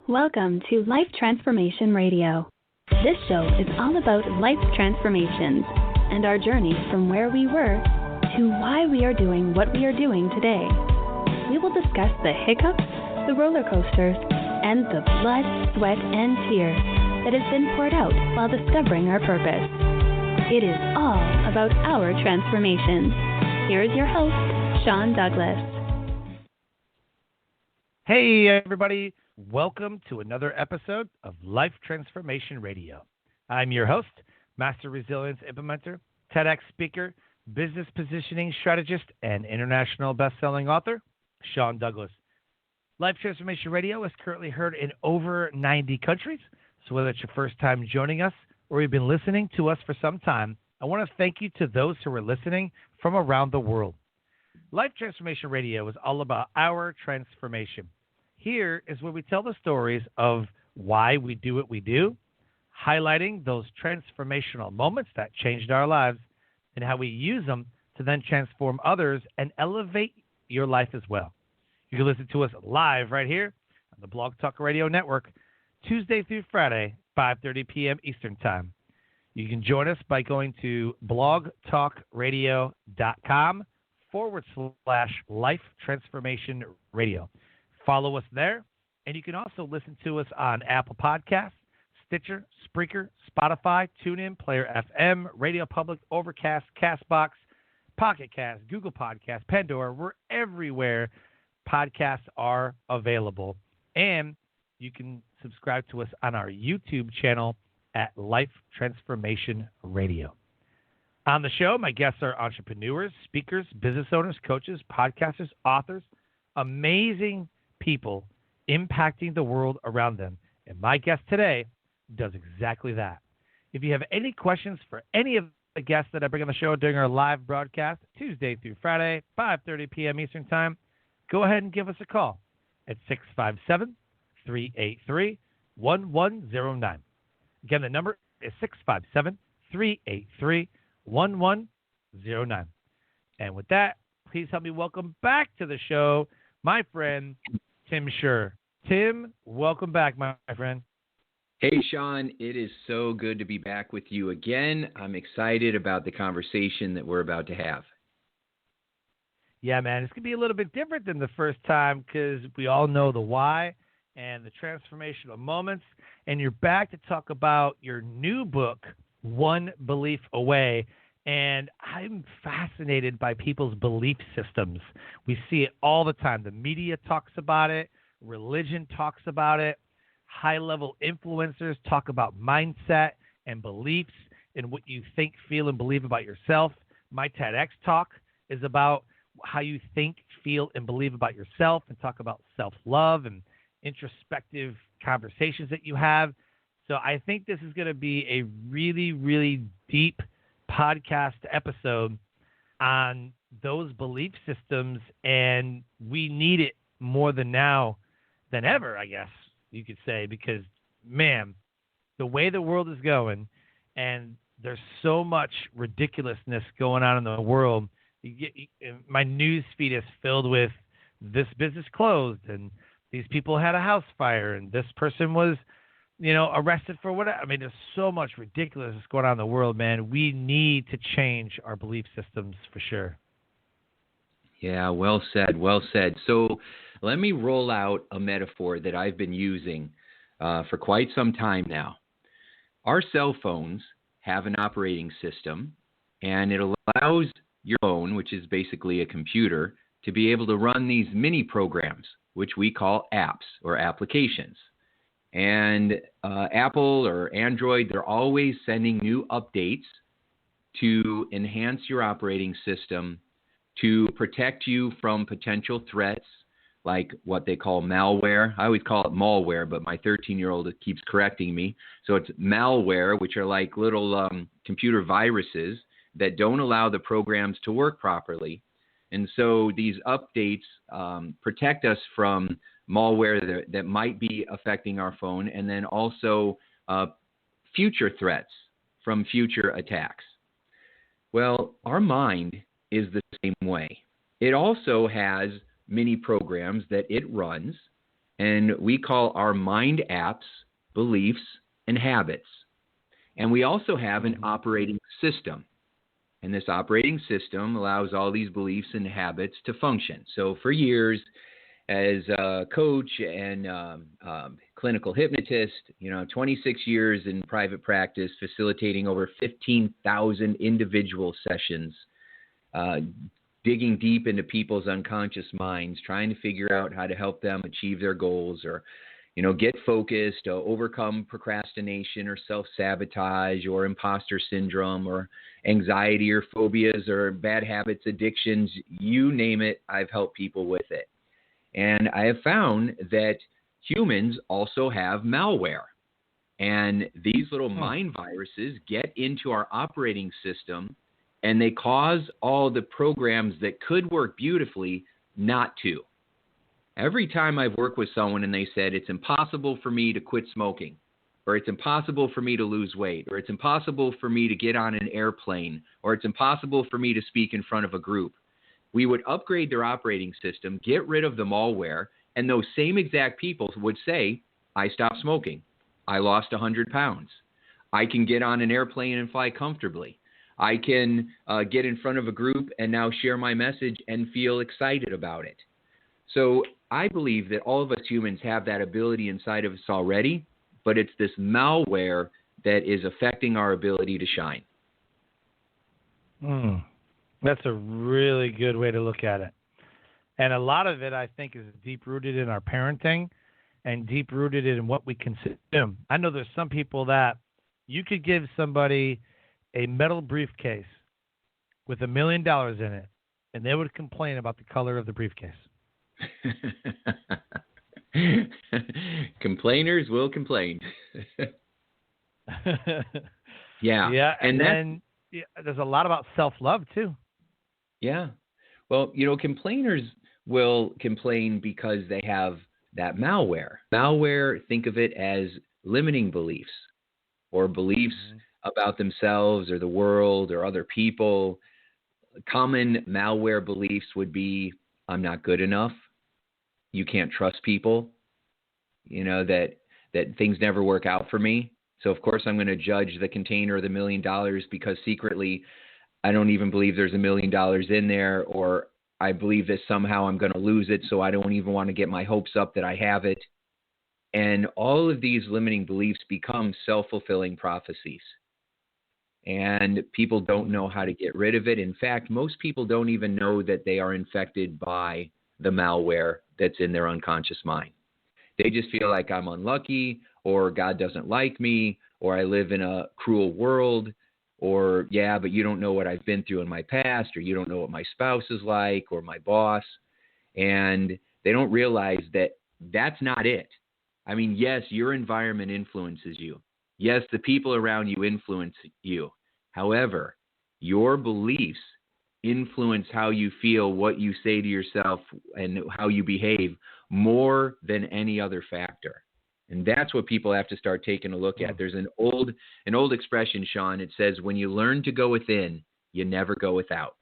Welcome to Life Transformation Radio. This show is all about life transformations and our journey from where we were to why we are doing what we are doing today. We will discuss the hiccups, the roller coasters, and the blood, sweat, and tears that has been poured out while discovering our purpose. It is all about our transformations. Here is your host, Sean Douglas. Hey, everybody. Welcome to another episode of Life Transformation Radio. I'm your host, Master Resilience Implementer, TEDx speaker, business positioning strategist, and international best-selling author, Sean Douglas. Life Transformation Radio is currently heard in over 90 countries. So whether it's your first time joining us or you've been listening to us for some time, I want to thank you to those who are listening from around the world. Life Transformation Radio is all about our transformation. Here is where we tell the stories of why we do what we do, highlighting those transformational moments that changed our lives and how we use them to then transform others and elevate your life as well. You can listen to us live right here on the Blog Talk Radio Network, Tuesday through Friday, 5:30 p.m. Eastern Time. You can join us by going to blogtalkradio.com/Life Transformation Radio. Follow us there, and you can also listen to us on Apple Podcasts, Stitcher, Spreaker, Spotify, TuneIn, Player FM, Radio Public, Overcast, CastBox, Pocket Cast, Google Podcasts, Pandora. We're everywhere podcasts are available. And you can subscribe to us on our YouTube channel at Life Transformation Radio. On the show, my guests are entrepreneurs, speakers, business owners, coaches, podcasters, authors, amazing people impacting the world around them. And my guest today does exactly that. If you have any questions for any of the guests that I bring on the show during our live broadcast, Tuesday through Friday, 5:30 p.m. Eastern Time, go ahead and give us a call at 657-383-1109. Again, the number is 657-383-1109. And with that, please help me welcome back to the show my friend, Tim Shurr. Tim, welcome back, my friend. Hey, Sean. It is so good to be back with you again. I'm excited about the conversation that we're about to have. Yeah, man, it's going to be a little bit different than the first time because we all know the why and the transformational moments. And you're back to talk about your new book, One Belief Away. And I'm fascinated by people's belief systems. We see it all the time. The media talks about it. Religion talks about it. High-level influencers talk about mindset and beliefs and what you think, feel, and believe about yourself. My TEDx talk is about how you think, feel, and believe about yourself and talk about self-love and introspective conversations that you have. So I think this is going to be a really, really deep podcast episode on those belief systems, and we need it more than now than ever, I guess you could say, because, man, the way the world is going, and there's so much ridiculousness going on in the world. My news feed is filled with this business closed, and these people had a house fire, and this person was arrested for whatever. I mean, there's so much ridiculousness going on in the world, man. We need to change our belief systems for sure. Yeah, well said, well said. So let me roll out a metaphor that I've been using for quite some time now. Our cell phones have an operating system, and it allows your phone, which is basically a computer, to be able to run these mini programs, which we call apps or applications. And Apple or Android, they're always sending new updates to enhance your operating system, to protect you from potential threats like what they call malware. I always call it malware, but my 13-year-old keeps correcting me. So it's malware, which are like little computer viruses that don't allow the programs to work properly. And so these updates protect us from malware that might be affecting our phone, and then also future threats from future attacks. Well, our mind is the same way. It also has mini programs that it runs, and we call our mind apps beliefs and habits. And we also have an operating system. And this operating system allows all these beliefs and habits to function. So for years, as a coach and clinical hypnotist, 26 years in private practice, facilitating over 15,000 individual sessions, digging deep into people's unconscious minds, trying to figure out how to help them achieve their goals or, get focused, overcome procrastination or self-sabotage or imposter syndrome or anxiety or phobias or bad habits, addictions, you name it, I've helped people with it. And I have found that humans also have malware. And these little mind viruses get into our operating system and they cause all the programs that could work beautifully not to. Every time I've worked with someone and they said, it's impossible for me to quit smoking, or it's impossible for me to lose weight, or it's impossible for me to get on an airplane, or it's impossible for me to speak in front of a group, we would upgrade their operating system, get rid of the malware, and those same exact people would say, I stopped smoking. I lost 100 pounds. I can get on an airplane and fly comfortably. I can get in front of a group and now share my message and feel excited about it. So I believe that all of us humans have that ability inside of us already, but it's this malware that is affecting our ability to shine. That's a really good way to look at it. And a lot of it, I think, is deep-rooted in our parenting and deep-rooted in what we consume. I know there's some people that you could give somebody a metal briefcase with $1 million in it, and they would complain about the color of the briefcase. Complainers will complain. Yeah, and then there's a lot about self-love, too. Yeah. Well, complainers will complain because they have that malware. Malware, think of it as limiting beliefs or beliefs about themselves or the world or other people. Common malware beliefs would be, I'm not good enough. You can't trust people. That things never work out for me. So, of course, I'm going to judge the container of the $1 million because secretly I don't even believe there's $1 million in there, or I believe that somehow I'm going to lose it, so I don't even want to get my hopes up that I have it. And all of these limiting beliefs become self-fulfilling prophecies. And people don't know how to get rid of it. In fact, most people don't even know that they are infected by the malware that's in their unconscious mind. They just feel like I'm unlucky, or God doesn't like me, or I live in a cruel world, or, yeah, but you don't know what I've been through in my past, or you don't know what my spouse is like, or my boss. And they don't realize that that's not it. I mean, yes, your environment influences you. Yes, the people around you influence you. However, your beliefs influence how you feel, what you say to yourself, and how you behave more than any other factor. And that's what people have to start taking a look at. There's an old expression, Sean. It says, when you learn to go within, you never go without.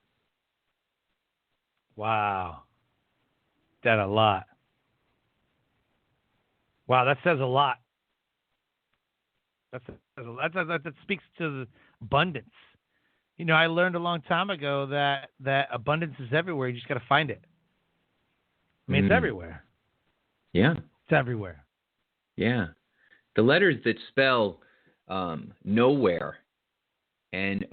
Wow. That a lot. Wow, that says a lot. That speaks to the abundance. I learned a long time ago that abundance is everywhere. You just got to find it. I mean, it's everywhere. Yeah. It's everywhere. Yeah. The letters that spell nowhere, Nowhere,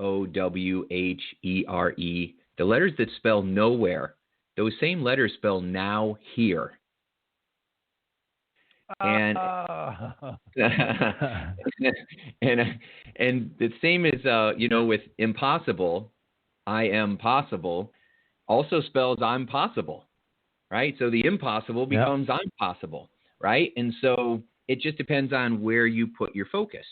the letters that spell nowhere, those same letters spell now here. And and the same as with impossible, I am possible, also spells I'm possible, right? So the impossible becomes I'm possible, right? And so it just depends on where you put your focus.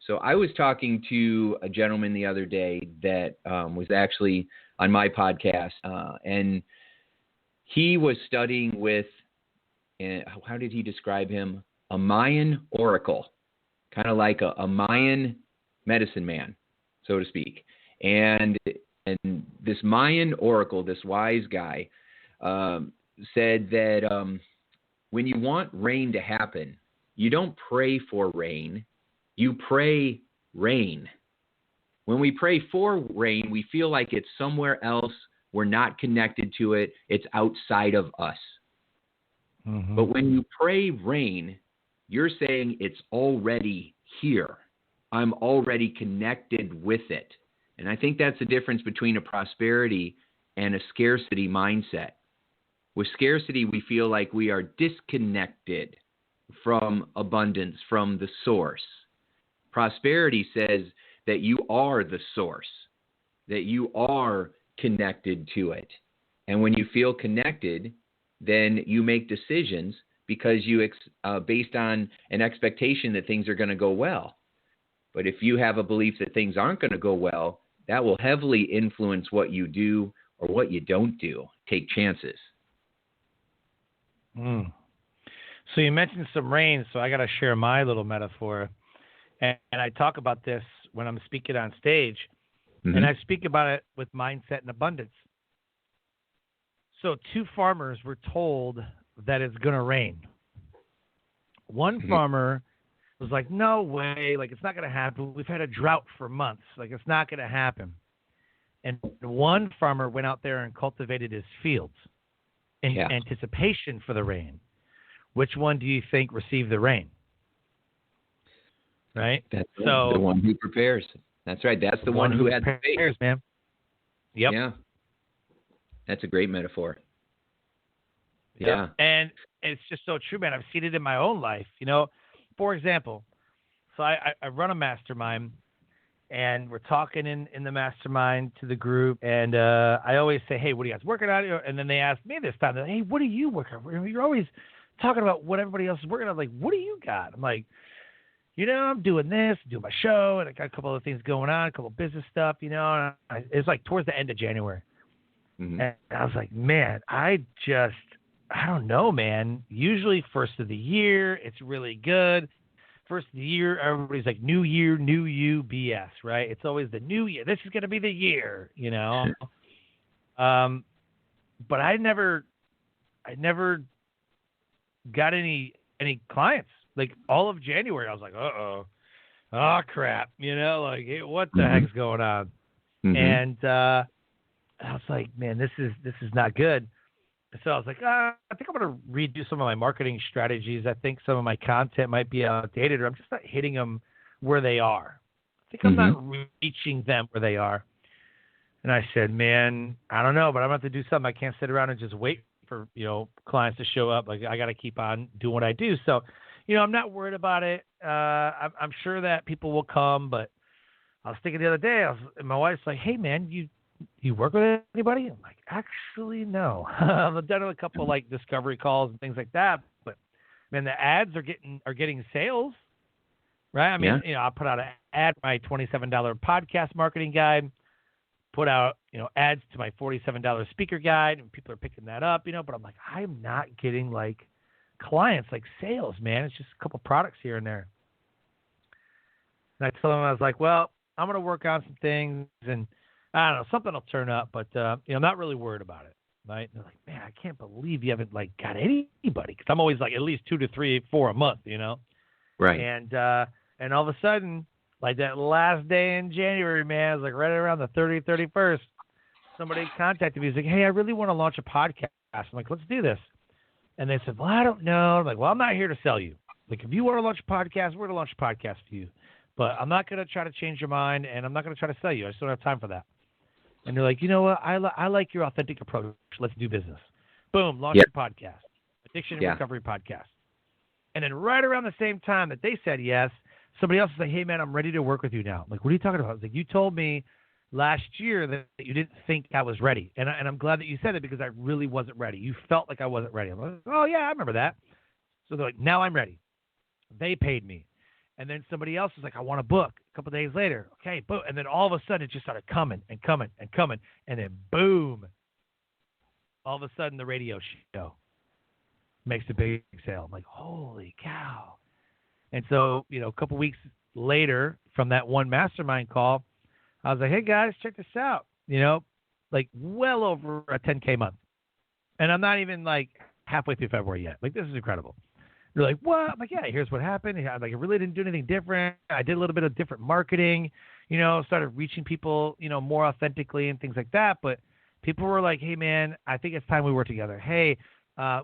So I was talking to a gentleman the other day that was actually on my podcast, and he was studying with, how did he describe him? A Mayan oracle, kind of like a Mayan medicine man, so to speak. And this Mayan oracle, this wise guy, said that when you want rain to happen, you don't pray for rain, you pray rain. When we pray for rain, we feel like it's somewhere else. We're not connected to it. It's outside of us. Mm-hmm. But when you pray rain, you're saying it's already here. I'm already connected with it. And I think that's the difference between a prosperity and a scarcity mindset. With scarcity, we feel like we are disconnected from abundance, from the source. Prosperity says that you are the source, that you are connected to it. And when you feel connected, then you make decisions because you based on an expectation that things are going to go well. But if you have a belief that things aren't going to go well, that will heavily influence what you do or what you don't do. Take chances. So you mentioned some rain, so I got to share my little metaphor. And I talk about this when I'm speaking on stage, and I speak about it with mindset and abundance. So 2 farmers were told that it's going to rain. One farmer was like, no way, like, it's not going to happen. We've had a drought for months. Like, it's not going to happen. And one farmer went out there and cultivated his fields in anticipation for the rain. Which one do you think received the rain? Right? That's the one who prepares. That's right. That's the one who had the faith. Man. Yep. Yeah. That's a great metaphor. Yep. Yeah. And it's just so true, man. I've seen it in my own life. You know, for example, so I run a mastermind, and we're talking in the mastermind to the group, and I always say, hey, what are you guys working on? And then they ask me this time, hey, what are you working on? You're always talking about what everybody else is working on. Like, what do you got? I'm like, you know, I'm doing this, doing my show, and I got a couple other things going on, a couple of business stuff, you know. And it's like towards the end of January. And I was like, man, I don't know, man. Usually first of the year, it's really good. First of the year, everybody's like, new year, new you, BS, right? It's always the new year. This is going to be the year, you know. But I never got any clients. Like all of January, I was like, oh crap, you know, like, hey, what the heck's going on? And I was like, man, this is not good. So I was like, I think I'm going to redo some of my marketing strategies. I think some of my content might be outdated, or I'm just not hitting them where they are. I think I'm not reaching them where they are. And I said, man, I don't know, but I'm going to have to do something. I can't sit around and just wait for, you know, clients to show up. Like, I got to keep on doing what I do. So, you know, I'm not worried about it. I'm sure that people will come, but I was thinking the other day, and my wife's like, hey, man, you work with anybody? I'm like, actually, no. I've done a couple like discovery calls and things like that, but man, the ads are getting sales, right? I mean, you know, I put out an ad, my $27 podcast marketing guide, put out, you know, ads to my $47 speaker guide, and people are picking that up, you know, but I'm like, I'm not getting like clients, like sales, man. It's just a couple products here and there. And I told them, I was like, well, I'm going to work on some things, and I don't know, something will turn up, but you know, I'm not really worried about it, right? And they're like, man, I can't believe you haven't like got anybody, because I'm always like at least 2 to 3, 4 a month, you know? Right. And all of a sudden, like that last day in January, man, it was like right around the 30th, 31st, somebody contacted me. He's like, hey, I really want to launch a podcast. I'm like, let's do this. And they said, well, I don't know. I'm like, well, I'm not here to sell you. Like, if you want to launch a podcast, we're going to launch a podcast for you. But I'm not going to try to change your mind, and I'm not going to try to sell you. I just don't have time for that. And they're like, you know what? I like your authentic approach. Let's do business. Boom, launch your podcast, Addiction and Recovery Podcast. And then right around the same time that they said yes, somebody else was like, hey, man, I'm ready to work with you now. I'm like, what are you talking about? I was like, you told me last year that you didn't think I was ready. And I'm glad that you said it, because I really wasn't ready. You felt like I wasn't ready. I'm like, oh, yeah, I remember that. So they're like, now I'm ready. They paid me. And then somebody else was like, I want a book. A couple of days later, okay, boom. And then all of a sudden, it just started coming and coming and coming. And then boom, all of a sudden, the radio show makes a big sale. I'm like, holy cow. And so, you know, a couple weeks later from that one mastermind call, I was like, hey, guys, check this out. You know, like well over a 10K month. And I'm not even like halfway through February yet. Like, this is incredible. They're like, what? I'm like, yeah, here's what happened. I'm like, I really didn't do anything different. I did a little bit of different marketing, started reaching people, more authentically and things like that. But people were like, hey, man, I think it's time we work together. Hey,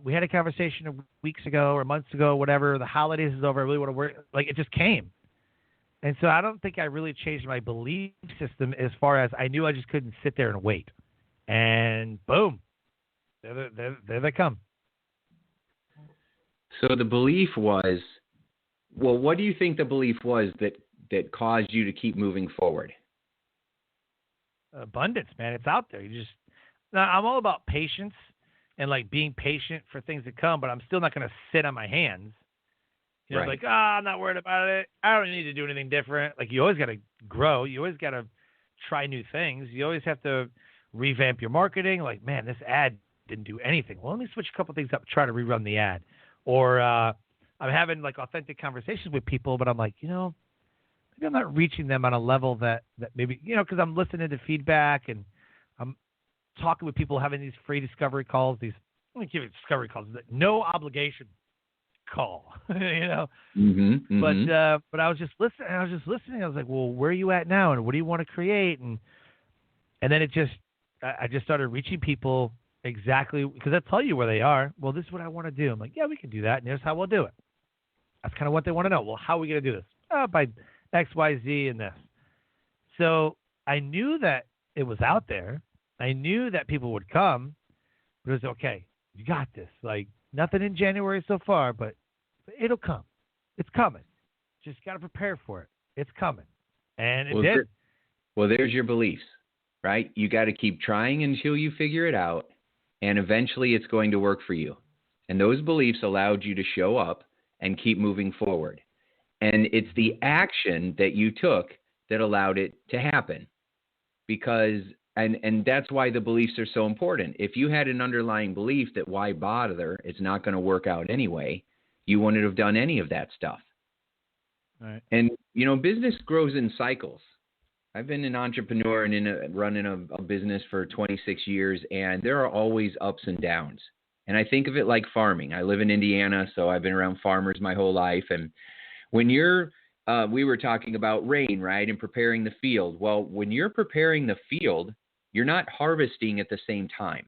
we had a conversation weeks ago or months ago, whatever. The holidays is over. I really want to work. Like, it just came. And so I don't think I really changed my belief system as far as I knew I just couldn't sit there and wait. And boom, there they come. So the belief was, well, what do you think the belief was that caused you to keep moving forward? Abundance, man. It's out there. Now, I'm all about patience and like being patient for things to come, but I'm still not going to sit on my hands. Right. Like, I'm not worried about it. I don't need to do anything different. Like, you always got to grow. You always got to try new things. You always have to revamp your marketing. Like, man, this ad didn't do anything. Well, let me switch a couple things up, try to rerun the ad. Or I'm having like authentic conversations with people, but I'm like, maybe I'm not reaching them on a level that maybe, because I'm listening to feedback and I'm talking with people, having these free discovery calls, I'm going to give it discovery calls, no obligation call, Mm-hmm. But I was just listening. I was like, well, where are you at now? And what do you want to create? And then I just started reaching people exactly because I tell you where they are. Well, this is what I want to do. I'm like, yeah, we can do that. And here's how we'll do it. That's kind of what they want to know. Well, how are we going to do this? By X, Y, Z and this. So I knew that it was out there. I knew that people would come, but it was okay. You got this. Like, nothing in January so far, but it'll come. It's coming. Just got to prepare for it. It's coming. And it did. There's your beliefs, right? You got to keep trying until you figure it out, and eventually it's going to work for you. And those beliefs allowed you to show up and keep moving forward. And it's the action that you took that allowed it to happen. Because, and that's why the beliefs are so important. If you had an underlying belief that why bother, it's not going to work out anyway, you wouldn't have done any of that stuff. Right. And, business grows in cycles. I've been an entrepreneur and running a business for 26 years, and there are always ups and downs. And I think of it like farming. I live in Indiana, so I've been around farmers my whole life. And when we were talking about rain, right, and preparing the field. Well, when you're preparing the field, you're not harvesting at the same time.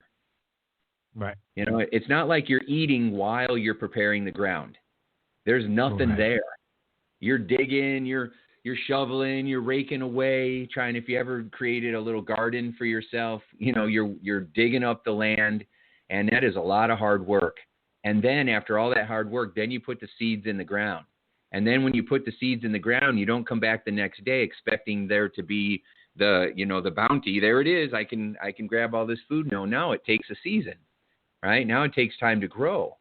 Right. It's not like you're eating while you're preparing the ground. There's nothing there. You're digging, you're shoveling, you're raking away, trying, if you ever created a little garden for yourself, you're digging up the land, and that is a lot of hard work. And then after all that hard work, then you put the seeds in the ground. And then when you put the seeds in the ground, you don't come back the next day expecting there to be the bounty. There it is. I can grab all this food. No, it takes a season, right? Now it takes time to grow.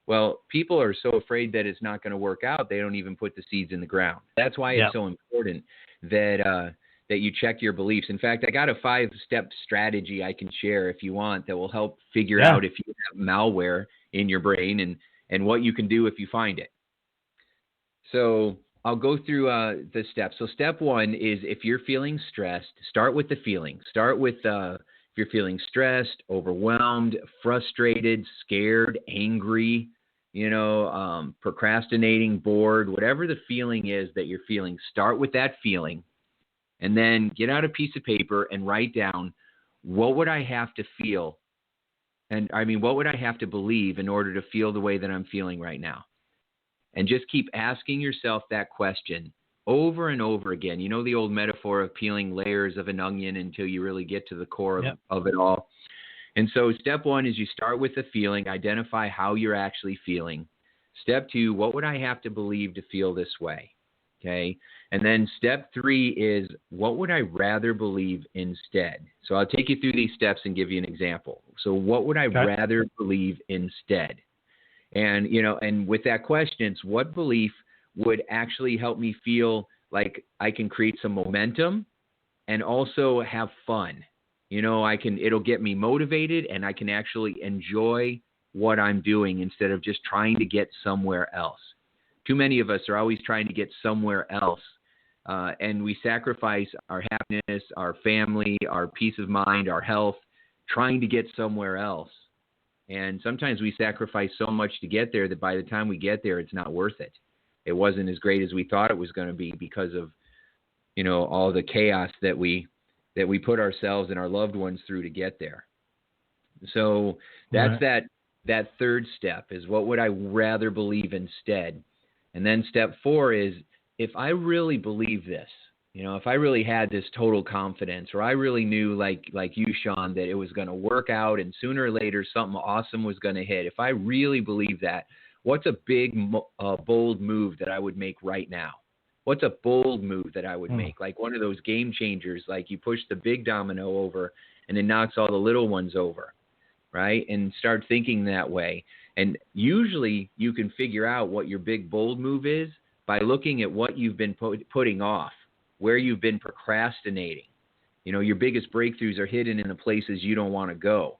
Well, people are so afraid that it's not going to work out, they don't even put the seeds in the ground. That's why it's so important that you check your beliefs. In fact, I got a 5-step strategy I can share if you want that will help figure out if you have malware in your brain and what you can do if you find it. So I'll go through the steps. So step 1 is if you're feeling stressed, start with the feeling. Start with if you're feeling stressed, overwhelmed, frustrated, scared, angry, procrastinating, bored, whatever the feeling is that you're feeling, start with that feeling and then get out a piece of paper and write down, what would I have to feel? And what would I have to believe in order to feel the way that I'm feeling right now? And just keep asking yourself that question over and over again. You know the old metaphor of peeling layers of an onion until you really get to the core of it all. And so step 1 is you start with the feeling, identify how you're actually feeling. Step 2, what would I have to believe to feel this way? Okay. And then step 3 is, what would I rather believe instead? So I'll take you through these steps and give you an example. So what would I rather believe instead? And, and with that question, it's what belief would actually help me feel like I can create some momentum and also have fun. It'll get me motivated and I can actually enjoy what I'm doing instead of just trying to get somewhere else. Too many of us are always trying to get somewhere else. And we sacrifice our happiness, our family, our peace of mind, our health, trying to get somewhere else. And sometimes we sacrifice so much to get there that by the time we get there, it's not worth it. It wasn't as great as we thought it was going to be because of, all the chaos that we put ourselves and our loved ones through to get there. So that's right. That third step is, what would I rather believe instead? And then step 4 is, if I really believe this, if I really had this total confidence, or I really knew, like you, Sean, that it was going to work out and sooner or later something awesome was going to hit. If I really believe that, what's a big, bold move that I would make right now? What's a bold move that I would make? Like one of those game changers, like you push the big domino over and it knocks all the little ones over, right? And start thinking that way. And usually you can figure out what your big, bold move is by looking at what you've been putting off, where you've been procrastinating. Your biggest breakthroughs are hidden in the places you don't want to go.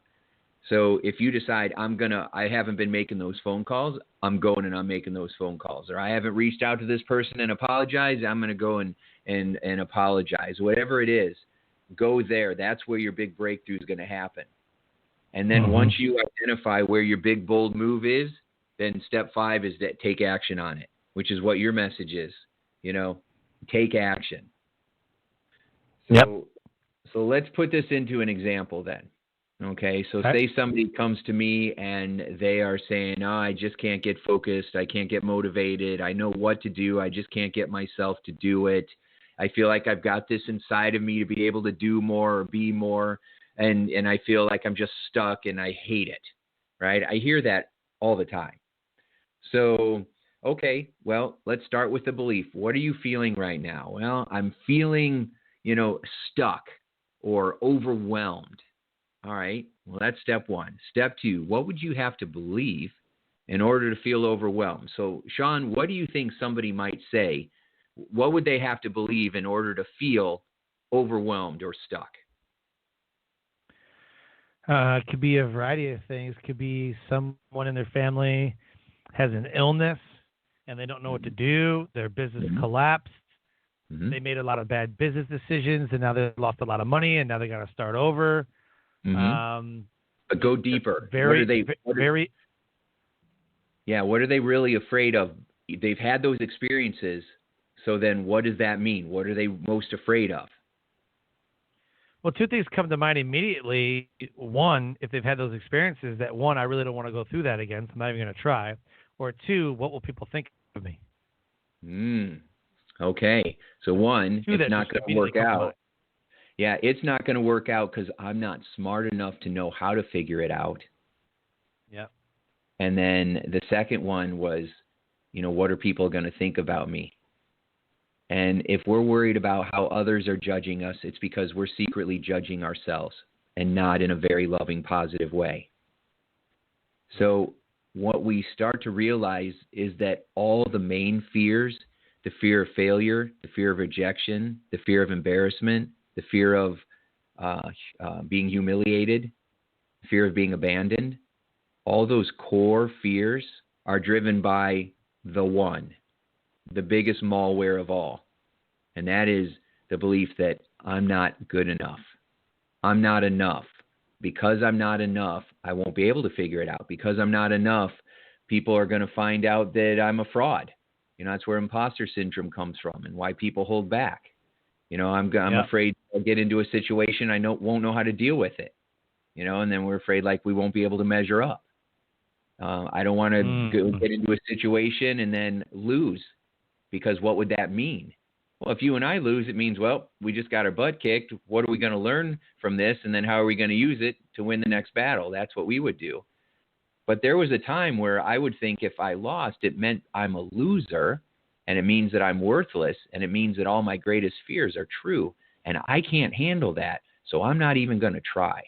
So if you decide, I haven't been making those phone calls, I'm going and I'm making those phone calls. Or I haven't reached out to this person and apologized, I'm going to go and apologize. Whatever it is, go there. That's where your big breakthrough is going to happen. And then once you identify where your big, bold move is, then step 5 is that take action on it, which is what your message is, take action. So let's put this into an example then. Okay, so say somebody comes to me and they are saying, I just can't get focused. I can't get motivated. I know what to do. I just can't get myself to do it. I feel like I've got this inside of me to be able to do more or be more. And I feel like I'm just stuck and I hate it, right? I hear that all the time. So, okay, well, let's start with the belief. What are you feeling right now? Well, I'm feeling, stuck or overwhelmed. All right, well, that's step 1. Step 2, what would you have to believe in order to feel overwhelmed? So, Sean, what do you think somebody might say? What would they have to believe in order to feel overwhelmed or stuck? It could be a variety of things. It could be someone in their family has an illness and they don't know what to do. Their business collapsed. They made a lot of bad business decisions and now they've lost a lot of money and now they got to start over. But go deeper. What are they really afraid of? They've had those experiences. So then what does that mean? What are they most afraid of? Well, 2 things come to mind immediately. One, if they've had those experiences, that one, I really don't want to go through that again, so I'm not even going to try. Or 2, what will people think of me? Okay. So 1, it's not going to work out. Yeah, it's not going to work out because I'm not smart enough to know how to figure it out. Yeah. And then the second one was, what are people going to think about me? And if we're worried about how others are judging us, it's because we're secretly judging ourselves and not in a very loving, positive way. So what we start to realize is that all the main fears, the fear of failure, the fear of rejection, the fear of embarrassment, the fear of being humiliated, fear of being abandoned, all those core fears are driven by the one, the biggest malware of all. And that is the belief that I'm not good enough. I'm not enough. Because I'm not enough, I won't be able to figure it out. Because I'm not enough, people are going to find out that I'm a fraud. That's where imposter syndrome comes from and why people hold back. I'm afraid I'll get into a situation I won't know how to deal with it. And then we're afraid like we won't be able to measure up. I don't want to get into a situation and then lose, because what would that mean? Well, if you and I lose, it means, well, we just got our butt kicked. What are we going to learn from this? And then how are we going to use it to win the next battle? That's what we would do. But there was a time where I would think if I lost, it meant I'm a loser, and it means that I'm worthless, and it means that all my greatest fears are true, and I can't handle that, so I'm not even going to try.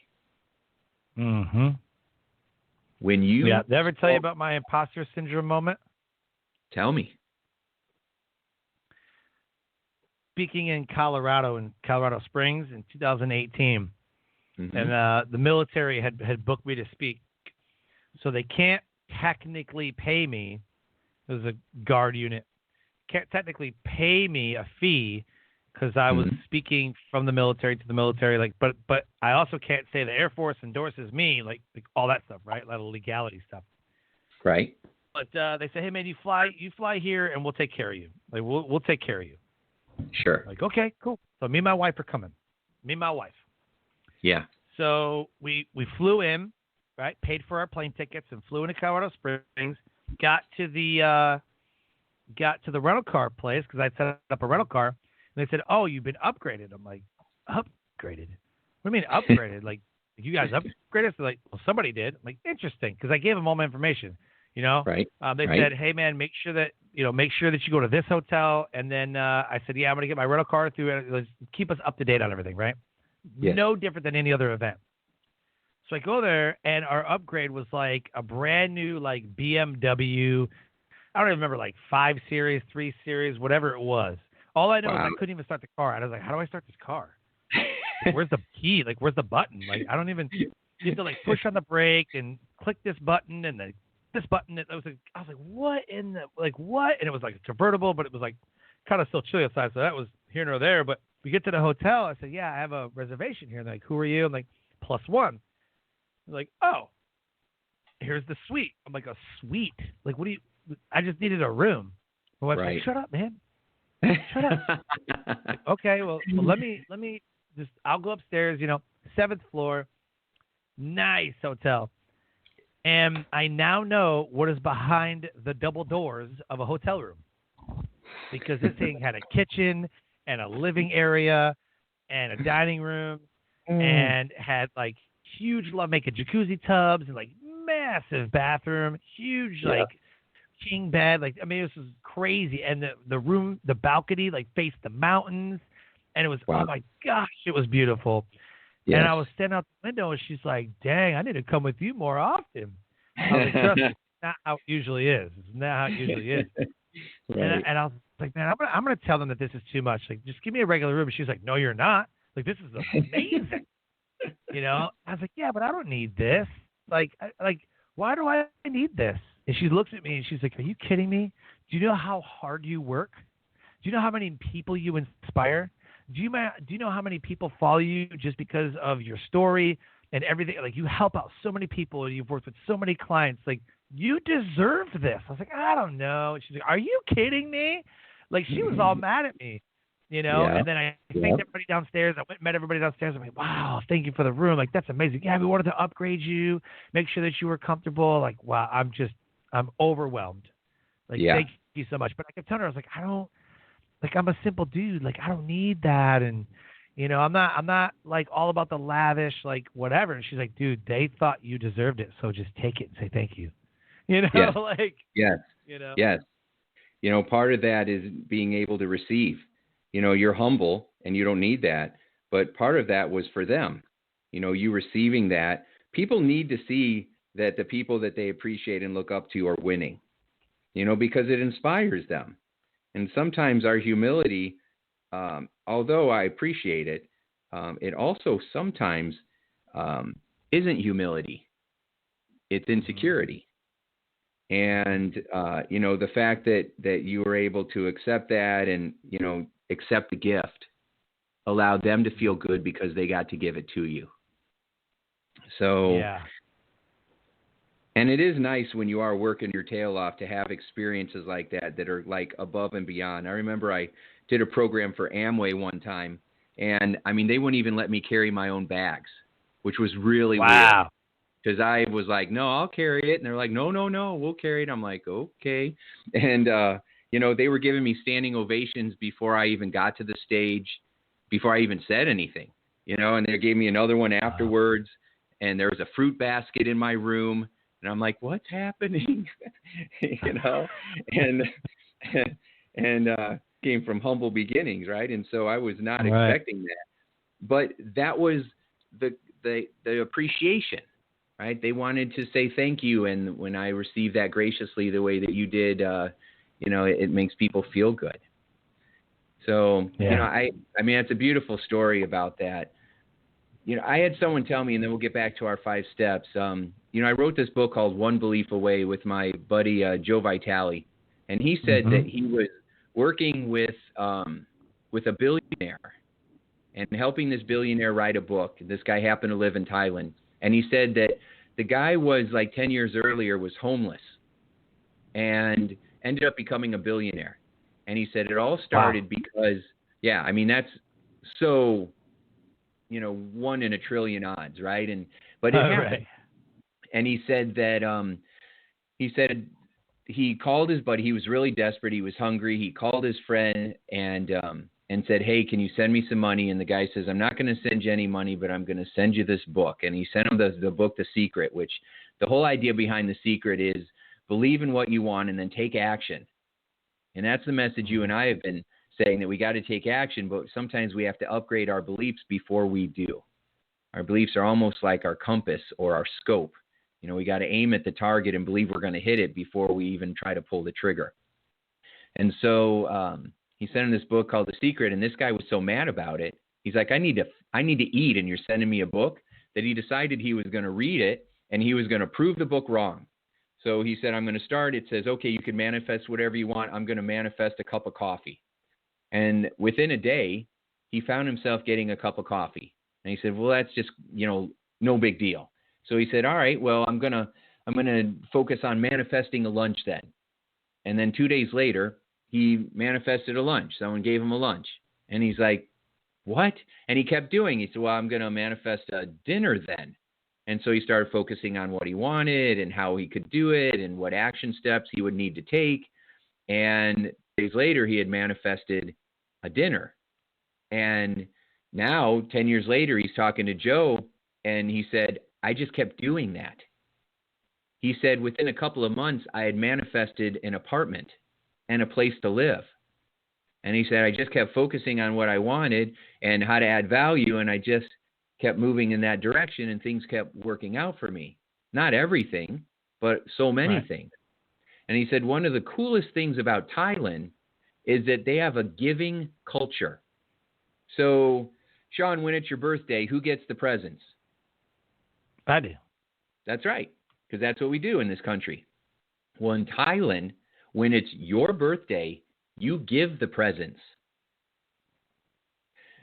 When you... Yeah, did I ever tell you about my imposter syndrome moment? Tell me. Speaking in Colorado Springs in 2018, and the military had booked me to speak. So they can't technically pay me. It was a guard unit. Can't technically pay me a fee because I was Mm-hmm. speaking from the military to the military. Like, but I also can't say the Air Force endorses me, like all that stuff, right? A lot of legality stuff. Right. But they say, hey man, you fly here, and we'll take care of you. Like we'll take care of you. Sure. Like, okay, cool. So me and my wife are coming. Me and my wife. Yeah. So we flew in, right? Paid for our plane tickets and flew into Colorado Springs. Got to the rental car place because I set up a rental car, and they said, "Oh, you've been upgraded." I'm like, "Upgraded? What do you mean upgraded? Like you guys upgraded?" They're like, "Well, somebody did." I'm like, "Interesting," because I gave them all my information. You know, Right. They said, "Hey man, make sure that you go to this hotel." And then I said, "Yeah, I'm gonna get my rental car through it. Let's keep us up to date on everything, right?" Yes. No different than any other event. So I go there, and our upgrade was like a brand new like BMW. I don't even remember, like 5 Series, 3 Series, whatever it was. All I know is I couldn't even start the car. I was like, how do I start this car? Like, where's the key? Like, where's the button? Like, I don't even. You have to like push on the brake and click this button and then this button. I was like, what in the what? And it was like a convertible, but it was like kind of still chilly outside, so that was here nor there. But we get to the hotel. I said, yeah, I have a reservation here. And they're like, who are you? I'm like, +1. They're like, oh, here's the suite. I'm like, a suite? Like, what do you? I just needed a room. My wife's like, shut up, man. Shut up. Like, okay, well, let me just. I'll go upstairs. 7th floor, nice hotel. And I now know what is behind the double doors of a hotel room, because this thing had a kitchen and a living area and a dining room and had like huge lovemaking jacuzzi tubs and like massive bathroom, huge like king bed. Like, I mean, this was crazy. And the room, the balcony, like faced the mountains, and it was oh my gosh, it was beautiful. Yes. And I was standing out the window, and she's like, "Dang, I need to come with you more often." I was like, "Trust me, it's not how it usually is. It's not how it usually is." Right. And I was like, "Man, I'm gonna tell them that this is too much. Like, just give me a regular room." And she's like, "No, you're not. Like, this is amazing." I was like, "Yeah, but I don't need this. Like, why do I need this?" And she looks at me and she's like, "Are you kidding me? Do you know how hard you work? Do you know how many people you inspire? Do you know how many people follow you just because of your story and everything? Like, you help out so many people and you've worked with so many clients. Like, you deserve this." I was like, "I don't know." And she's like, "Are you kidding me?" Like, she was all mad at me, And then I thanked everybody downstairs. I went and met everybody downstairs. I'm like, "Wow, thank you for the room. Like, that's amazing. Yeah, we wanted to upgrade you, make sure that you were comfortable." Like, wow, I'm overwhelmed. Like, thank you so much. But I kept telling her, I was like, I'm a simple dude. Like, I don't need that. And, I'm not like all about the lavish, like whatever. And she's like, "Dude, they thought you deserved it. So just take it and say thank you." Yes. Like, yes. Yes. Part of that is being able to receive. You're humble and you don't need that. But part of that was for them. You receiving that. People need to see that the people that they appreciate and look up to are winning, because it inspires them. And sometimes our humility, although I appreciate it, it also sometimes isn't humility. It's insecurity. And, the fact that you were able to accept that and, accept the gift allowed them to feel good because they got to give it to you. So, and it is nice when you are working your tail off to have experiences like that are like above and beyond. I remember I did a program for Amway one time, and I mean, they wouldn't even let me carry my own bags, which was really weird. Because I was like, "No, I'll carry it." And they're like, "No, we'll carry it." I'm like, "Okay." And, they were giving me standing ovations before I even got to the stage, before I even said anything, and they gave me another one afterwards. And there was a fruit basket in my room. And I'm like, "What's happening?" and came from humble beginnings, right? And so I was not expecting that. But that was the appreciation. Right? They wanted to say thank you, and when I received that graciously the way that you did, it makes people feel good. So, I mean, it's a beautiful story about that. I had someone tell me, and then we'll get back to our 5 steps. I wrote this book called One Belief Away with my buddy Joe Vitale, and he said that he was working with with a billionaire and helping this billionaire write a book. This guy happened to live in Thailand. And he said that the guy was like 10 years earlier was homeless and ended up becoming a billionaire. And he said it all started because, that's so, 1 in a trillion odds, right? But it happened. Right. And he said that he called his buddy. He was really desperate. He was hungry. He called his friend and said, "Hey, can you send me some money?" And the guy says, "I'm not going to send you any money, but I'm going to send you this book." And he sent him the book, The Secret, which the whole idea behind The Secret is believe in what you want and then take action. And that's the message you and I have been saying, that we got to take action, but sometimes we have to upgrade our beliefs before we do. Our beliefs are almost like our compass or our scope. We got to aim at the target and believe we're going to hit it before we even try to pull the trigger. And so he sent him this book called The Secret, and this guy was so mad about it. He's like, I need to eat, and you're sending me a book? That he decided he was going to read it, and he was going to prove the book wrong. So he said, I'm going to start. It says, okay, you can manifest whatever you want. I'm going to manifest a cup of coffee. And within a day, he found himself getting a cup of coffee. And he said, well, that's just, no big deal. So he said, all right, well, I'm going to focus on manifesting a lunch then. And then 2 days later, he manifested a lunch. Someone gave him a lunch. And he's like, what? And he kept doing. He said, well, I'm going to manifest a dinner then. And so he started focusing on what he wanted and how he could do it and what action steps he would need to take. And days later, he had manifested a dinner. And now, 10 years later, he's talking to Joe, and he said, I just kept doing that. He said, within a couple of months, I had manifested an apartment and a place to live. And he said, I just kept focusing on what I wanted and how to add value, and I just kept moving in that direction, and things kept working out for me. Not everything, but so many things. And he said, one of the coolest things about Thailand is that they have a giving culture. So, Sean, when it's your birthday, who gets the presents? I do. That's right, because that's what we do in this country. Well, in Thailand, when it's your birthday, you give the presents.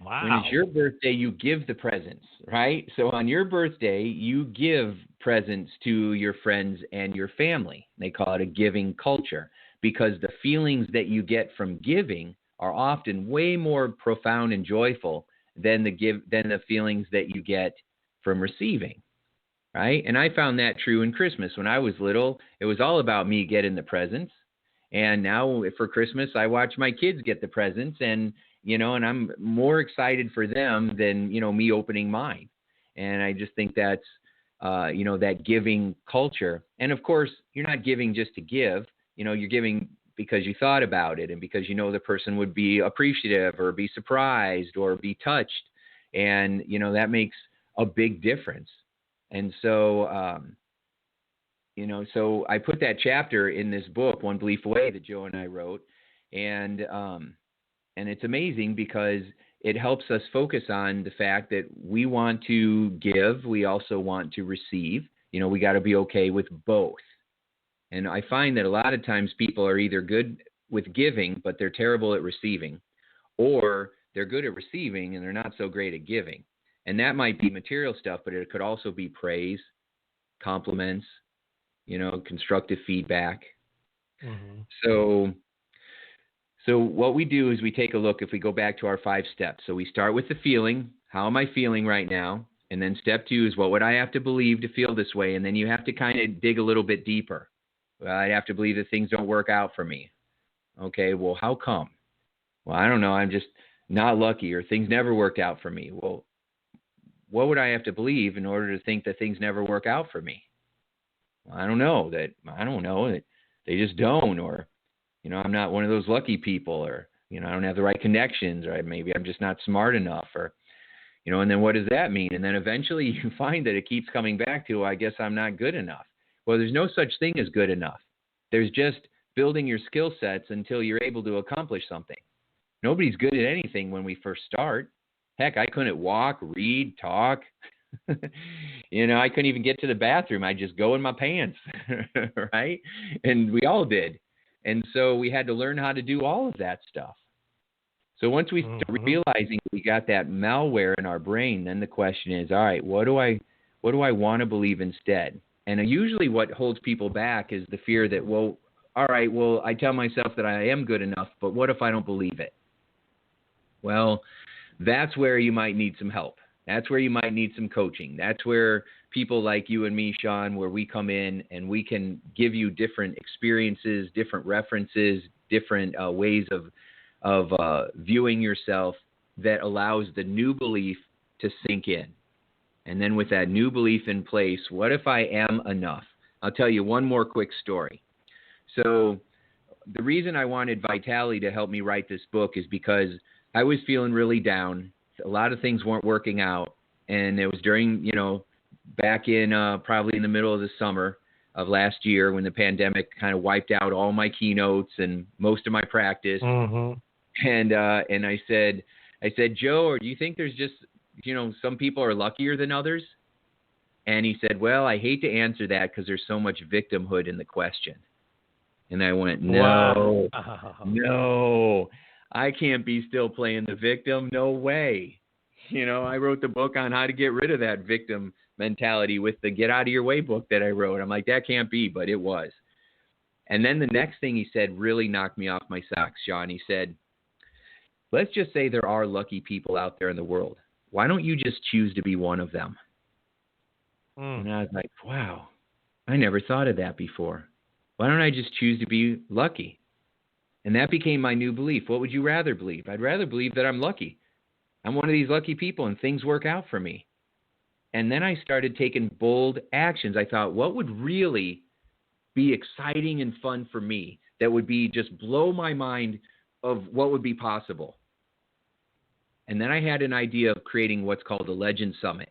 Wow. When it's your birthday, you give the presents, right? So on your birthday, you give presents to your friends and your family. They call it a giving culture because the feelings that you get from giving are often way more profound and joyful than the feelings that you get from receiving, right? And I found that true in Christmas. When I was little, it was all about me getting the presents. And now for Christmas, I watch my kids get the presents and I'm more excited for them than, me opening mine. And I just think that's, that giving culture. And of course, you're not giving just to give, you're giving because you thought about it and because the person would be appreciative or be surprised or be touched. And, that makes a big difference. And so, so I put that chapter in this book, One Belief Away, that Joe and I wrote. And it's amazing because it helps us focus on the fact that we want to give. We also want to receive. We got to be okay with both. And I find that a lot of times people are either good with giving, but they're terrible at receiving, or they're good at receiving and they're not so great at giving. And that might be material stuff, but it could also be praise, compliments, constructive feedback. Mm-hmm. So what we do is we take a look, if we go back to our 5 steps. So we start with the feeling. How am I feeling right now? And then step 2 is, what would I have to believe to feel this way? And then you have to kind of dig a little bit deeper. Well, I have to believe that things don't work out for me. Okay, well, how come? Well, I don't know. I'm just not lucky, or things never worked out for me. Well, what would I have to believe in order to think that things never work out for me? Well, I don't know that they just don't, or, I'm not one of those lucky people, or, I don't have the right connections, or maybe I'm just not smart enough, or, and then what does that mean? And then eventually you find that it keeps coming back to, I guess I'm not good enough. Well, there's no such thing as good enough. There's just building your skill sets until you're able to accomplish something. Nobody's good at anything when we first start. Heck, I couldn't walk, read, talk. I couldn't even get to the bathroom. I'd just go in my pants, right? And we all did. And so we had to learn how to do all of that stuff. So once we start realizing we got that malware in our brain, then the question is, all right, what do I want to believe instead? And usually what holds people back is the fear that, well, all right, well, I tell myself that I am good enough, but what if I don't believe it? Well, that's where you might need some help. That's where you might need some coaching. That's where people like you and me, Sean, where we come in and we can give you different experiences, different references, different ways of viewing yourself that allows the new belief to sink in. And then with that new belief in place, what if I am enough? I'll tell you one more quick story. So the reason I wanted Vitaly to help me write this book is because I was feeling really down. A lot of things weren't working out. And it was during, back in probably in the middle of the summer of last year when the pandemic kind of wiped out all my keynotes and most of my practice. And I said, Joe, or do you think there's just, some people are luckier than others? And he said, well, I hate to answer that because there's so much victimhood in the question. And I went, no, I can't be still playing the victim. No way. I wrote the book on how to get rid of that victim mentality with the Get Out of Your Way book that I wrote. I'm like, that can't be, but it was. And then the next thing he said really knocked me off my socks, Sean. He said, let's just say there are lucky people out there in the world. Why don't you just choose to be one of them? And I was like, wow, I never thought of that before. Why don't I just choose to be lucky? And that became my new belief. What would you rather believe? I'd rather believe that I'm lucky. I'm one of these lucky people and things work out for me. And then I started taking bold actions. I thought, what would really be exciting and fun for me that would be just blow my mind of what would be possible? And then I had an idea of creating what's called a Legend Summit.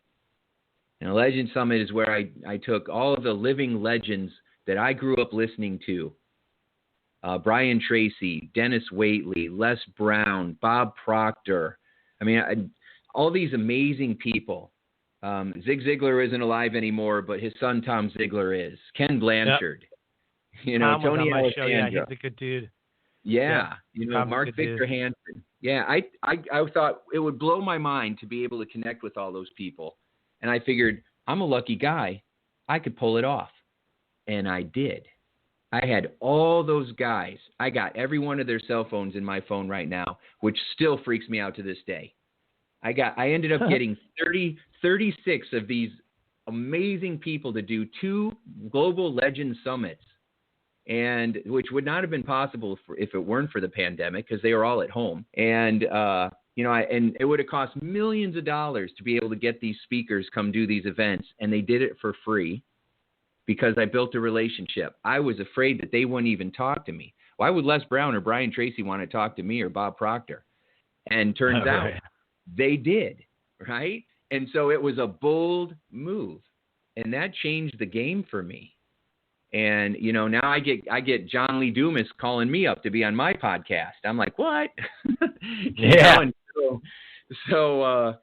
And a Legend Summit is where I took all of the living legends that I grew up listening to. Brian Tracy, Dennis Waitley, Les Brown, Bob Proctor. All these amazing people. Zig Ziglar isn't alive anymore, but his son Tom Ziglar is. Ken Blanchard. Yep. Tom was Tony on my Alexandra. show. Yeah, he's a good dude. Yeah. Mark Victor dude. Hansen. Yeah, I thought it would blow my mind to be able to connect with all those people. And I figured, I'm a lucky guy. I could pull it off. And I did. I had all those guys. I got every one of their cell phones in my phone right now, which still freaks me out to this day. I ended up getting 36 of these amazing people to do 2 global legend summits, and which would not have been possible if it weren't for the pandemic because they were all at home. And and it would have cost millions of dollars to be able to get these speakers come do these events, and they did it for free because I built a relationship. I was afraid that they wouldn't even talk to me. Why would Les Brown or Brian Tracy want to talk to me or Bob Proctor? And turns out they did, right? And so it was a bold move, and that changed the game for me. And now I get John Lee Dumas calling me up to be on my podcast. I'm like, what? Yeah. So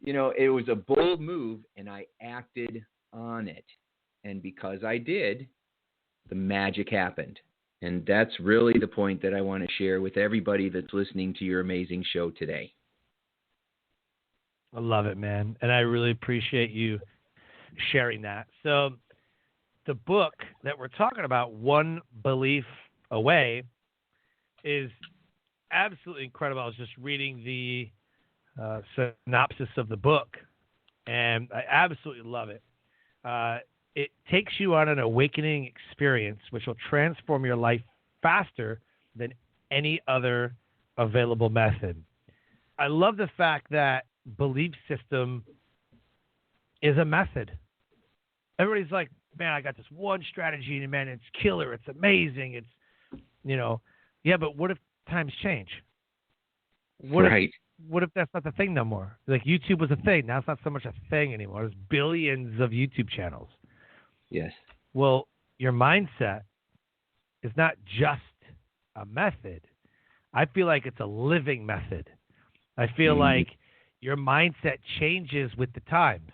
it was a bold move, and I acted on it. And because I did, the magic happened. And that's really the point that I want to share with everybody that's listening to your amazing show today. I love it, man. And I really appreciate you sharing that. So the book that we're talking about, One Belief Away, is absolutely incredible. I was just reading the synopsis of the book, and I absolutely love it. It takes you on an awakening experience which will transform your life faster than any other available method. I love the fact that belief system is a method. Everybody's like, man, I got this one strategy, and man, it's killer, it's amazing, it's, yeah, but what if times change? What if that's not the thing no more? Like YouTube was a thing, now it's not so much a thing anymore. There's billions of YouTube channels. Yes. Well, your mindset is not just a method. I feel like it's a living method. I feel like your mindset changes with the times.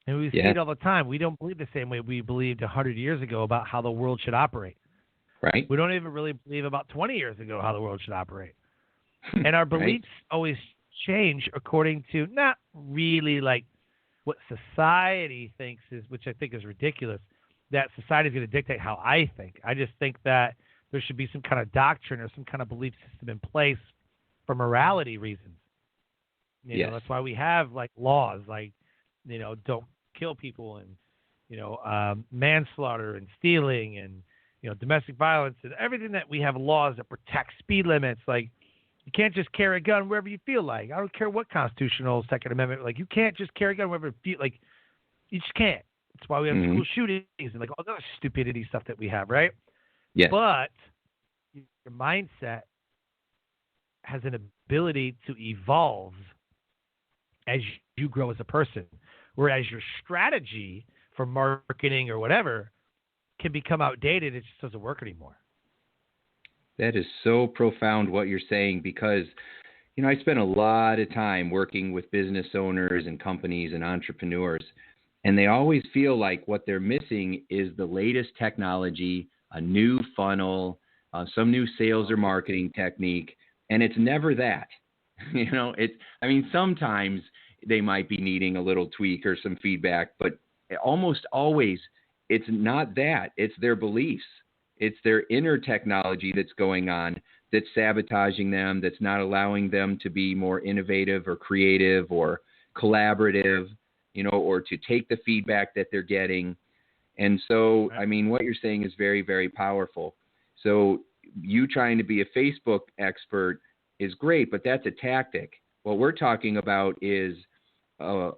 And we see it all the time. We don't believe the same way we believed 100 years ago about how the world should operate. Right. We don't even really believe about 20 years ago how the world should operate. And our Right? beliefs always change according to not really like what society thinks is, which I think is ridiculous, that society is going to dictate how I think. I just think that there should be some kind of doctrine or some kind of belief system in place for morality reasons. Yes. That's why we have like laws like, don't kill people and, manslaughter and stealing and, domestic violence and everything that we have laws that protect speed limits. Like you can't just carry a gun wherever you feel like. I don't care what constitutional Second Amendment. Like you can't just carry a gun wherever you feel like. You just can't. That's why we have school shootings and like all the other stupidity stuff that we have, right? Yes. But your mindset has an ability to evolve as you grow as a person, whereas your strategy for marketing or whatever can become outdated. It just doesn't work anymore. That is so profound what you're saying, because, I spent a lot of time working with business owners and companies and entrepreneurs, and they always feel like what they're missing is the latest technology, a new funnel, some new sales or marketing technique, and it's never that. Sometimes they might be needing a little tweak or some feedback, but almost always it's not that. It's their beliefs. It's their inner technology that's going on, that's sabotaging them, that's not allowing them to be more innovative or creative or collaborative, or to take the feedback that they're getting. And so, what you're saying is very, very powerful. So you trying to be a Facebook expert is great, but that's a tactic. What we're talking about is a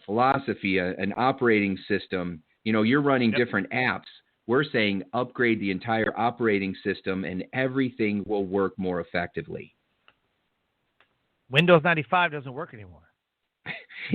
philosophy, an operating system. You're running different apps. We're saying upgrade the entire operating system and everything will work more effectively. Windows 95 doesn't work anymore.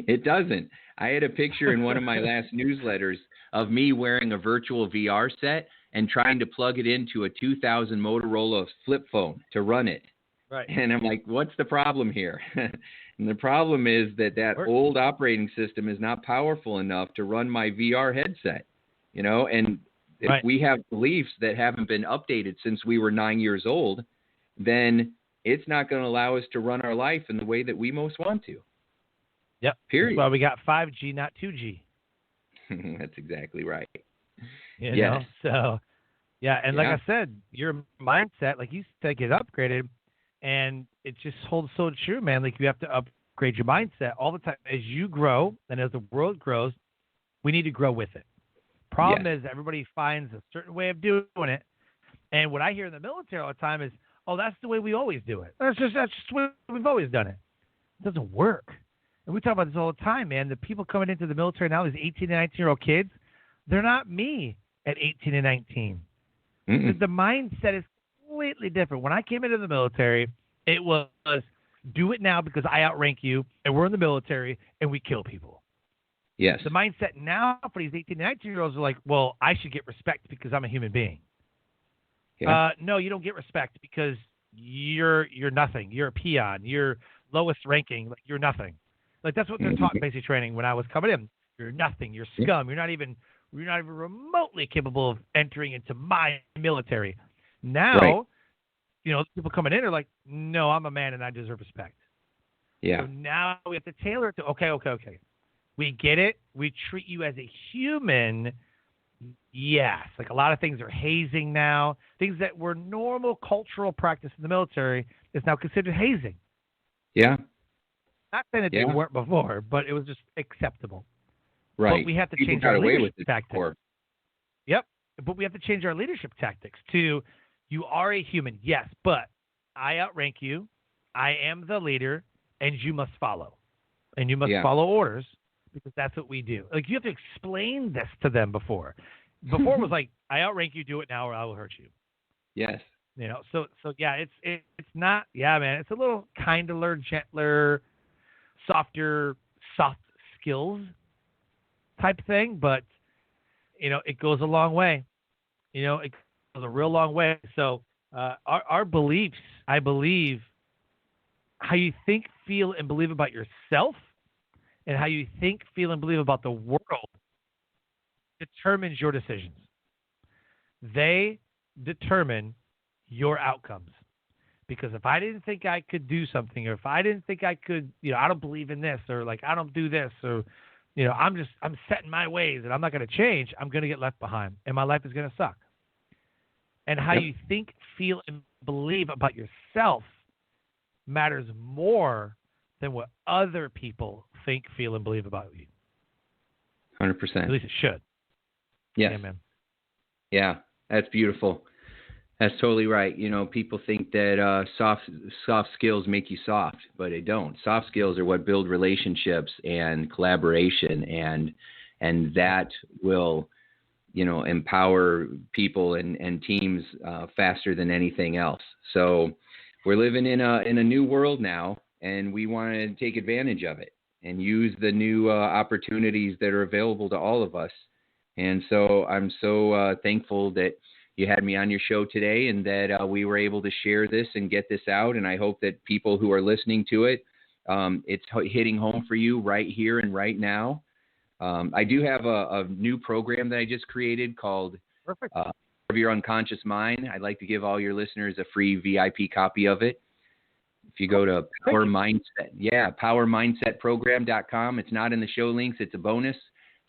It doesn't. I had a picture in one of my last newsletters of me wearing a virtual VR set and trying to plug it into a 2000 Motorola flip phone to run it. Right. And I'm like, what's the problem here? And the problem is that old operating system is not powerful enough to run my VR headset, and if we have beliefs that haven't been updated since we were 9 years old, then it's not going to allow us to run our life in the way that we most want to. Yep. Period. Well, we got 5G, not 2G. That's exactly right. Yes. So, yeah. And like I said, your mindset, like you said, get upgraded. And it just holds so true, man. Like you have to upgrade your mindset all the time. As you grow and as the world grows, we need to grow with it. Problem is everybody finds a certain way of doing it. And what I hear in the military all the time is, oh, that's the way we always do it. That's just the way we've always done it. It doesn't work. And we talk about this all the time, man. The people coming into the military now, these 18 and 19-year-old kids, they're not me at 18 and 19. The mindset is completely different. When I came into the military, it was do it now because I outrank you and we're in the military and we kill people. Yes. The mindset now for these 18 and 19-year-olds are like, well, I should get respect because I'm a human being. Yeah. No, you don't get respect because you're nothing. You're a peon. You're lowest ranking. Like you're nothing. Like that's what they're taught in basic training when I was coming in. You're nothing. You're scum. You're not even remotely capable of entering into my military. Now, people coming in are like, no, I'm a man and I deserve respect. Yeah. So now we have to tailor it to, okay. We get it. We treat you as a human. Yes. Like a lot of things are hazing now. Things that were normal cultural practice in the military is now considered hazing. Yeah. Not saying that they weren't before, but it was just acceptable. Right. But we have to People change got our away leadership with it tactics. before. Yep. But we have to change our leadership tactics to, you are a human, yes, but I outrank you. I am the leader, and you must follow. And you must follow orders because that's what we do. Like, you have to explain this to them before. Before it was like, I outrank you, do it now or I will hurt you. Yes. So yeah, it's not, man, it's a little kinder, gentler, softer, soft skills type thing, but, it goes a long way. It goes a real long way. So our beliefs, I believe, how you think, feel, and believe about yourself and how you think, feel, and believe about the world determines your decisions. They determine your outcomes. Because if I didn't think I could do something, or if I didn't think I could, I don't believe in this, or like I don't do this, or I'm set in my ways and I'm not going to change, I'm going to get left behind and my life is going to suck. And how you think, feel, and believe about yourself matters more than what other people think, feel, and believe about you. 100%. At least it should. Yes. Yeah, man. Yeah, that's beautiful. That's totally right. People think that soft skills make you soft, but they don't. Soft skills are what build relationships and collaboration, and that will, empower people and teams faster than anything else. So we're living in a new world now, and we want to take advantage of it and use the new opportunities that are available to all of us. And so I'm so thankful that you had me on your show today, and that we were able to share this and get this out. And I hope that people who are listening to it, it's hitting home for you right here and right now. I do have a new program that I just created called of Your Unconscious Mind. I'd like to give all your listeners a free VIP copy of it. If you go to Power Mindset, powermindsetprogram.com. It's not in the show links. It's a bonus.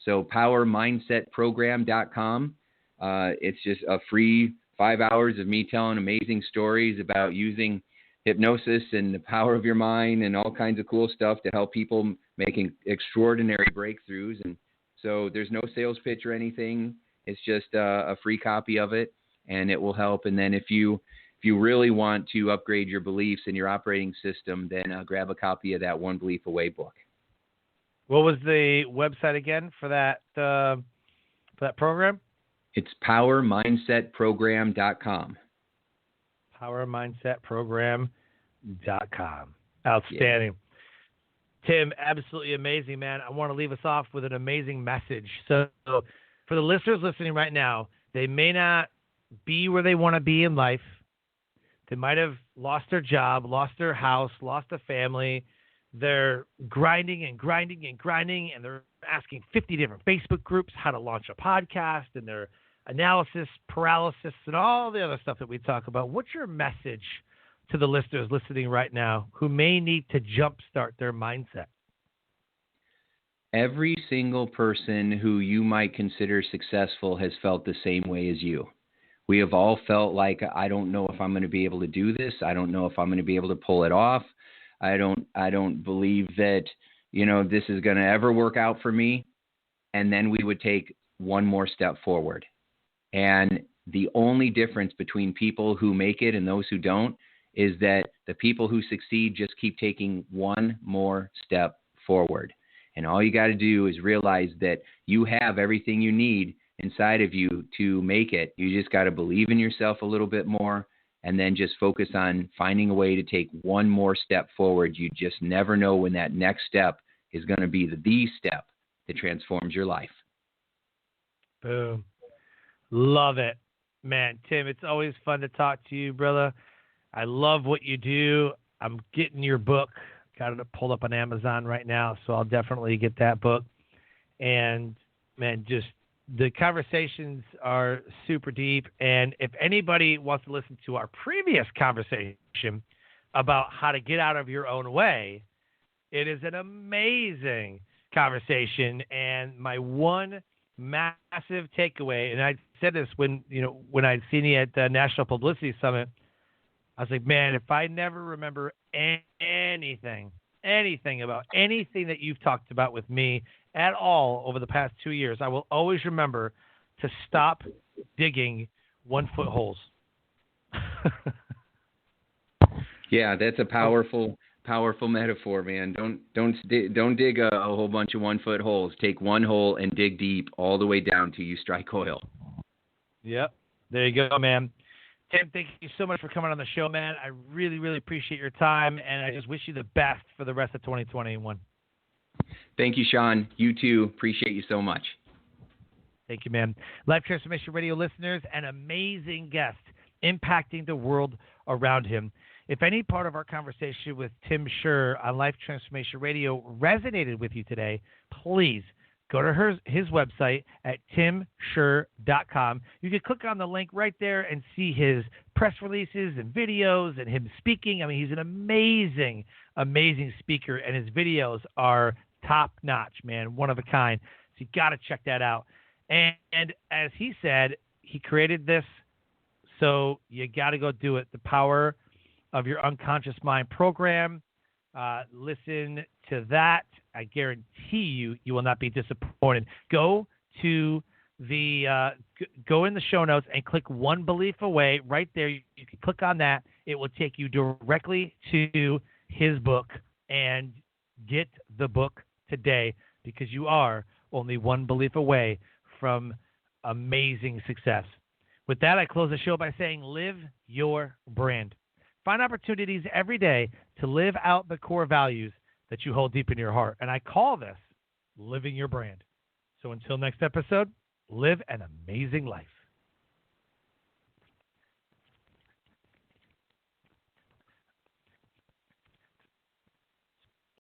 So powermindsetprogram.com. It's just a free 5 hours of me telling amazing stories about using hypnosis and the power of your mind and all kinds of cool stuff to help people making extraordinary breakthroughs. And so there's no sales pitch or anything. It's just a free copy of it, and it will help. And then if you really want to upgrade your beliefs and your operating system, then grab a copy of that One Belief Away book. What was the website again for that program? It's powermindsetprogram.com. Powermindsetprogram.com. Outstanding. Yeah. Tim, absolutely amazing, man. I want to leave us off with an amazing message. So for the listeners listening right now, they may not be where they want to be in life. They might have lost their job, lost their house, lost a family. They're grinding, and they're asking 50 different Facebook groups how to launch a podcast, and their analysis, paralysis, and all the other stuff that we talk about. What's your message to the listeners listening right now who may need to jumpstart their mindset? Every single person who you might consider successful has felt the same way as you. We have all felt like, I don't know if I'm going to be able to do this. I don't know if I'm going to be able to pull it off. I don't believe that, this is going to ever work out for me. And then we would take one more step forward. And the only difference between people who make it and those who don't is that the people who succeed just keep taking one more step forward. And all you got to do is realize that you have everything you need inside of you to make it. You just got to believe in yourself a little bit more, and then just focus on finding a way to take one more step forward. You just never know when that next step is going to be the step that transforms your life. Boom. Love it. Man, Tim, it's always fun to talk to you, brother. I love what you do. I'm getting your book. Got it pulled up on Amazon right now, so I'll definitely get that book. And, man, just the conversations are super deep. And if anybody wants to listen to our previous conversation about how to get out of your own way, it is an amazing conversation. And my one massive takeaway, and I said this when I'd seen you at the National Publicity Summit, I was like, man, if I never remember anything about anything that you've talked about with me at all over the past 2 years, I will always remember to stop digging 1 foot holes. Yeah, that's a powerful metaphor, man. Don't dig a whole bunch of 1 foot holes. Take one hole and dig deep all the way down till you strike oil. Yep. There you go, man. Tim, thank you so much for coming on the show, man. I really, really appreciate your time, and I just wish you the best for the rest of 2021. Thank you, Sean. You too. Appreciate you so much. Thank you, man. Life Transformation Radio listeners, an amazing guest impacting the world around him. If any part of our conversation with Tim Shurr on Life Transformation Radio resonated with you today, please go to his website at timshurr.com. You can click on the link right there and see his press releases and videos and him speaking. I mean, he's an amazing, amazing speaker, and his videos are top notch, man, one of a kind. So you got to check that out. And as he said, he created this, so you got to go do it. The Power of Your Unconscious Mind program. Listen to that. I guarantee you will not be disappointed. Go to the go in the show notes and click One Belief Away right there. You can click on that. It will take you directly to his book, and get the book today, because you are only one belief away from amazing success. With that, I close the show by saying, live your brand. Find opportunities every day to live out the core values that you hold deep in your heart. And I call this living your brand. So until next episode, live an amazing life.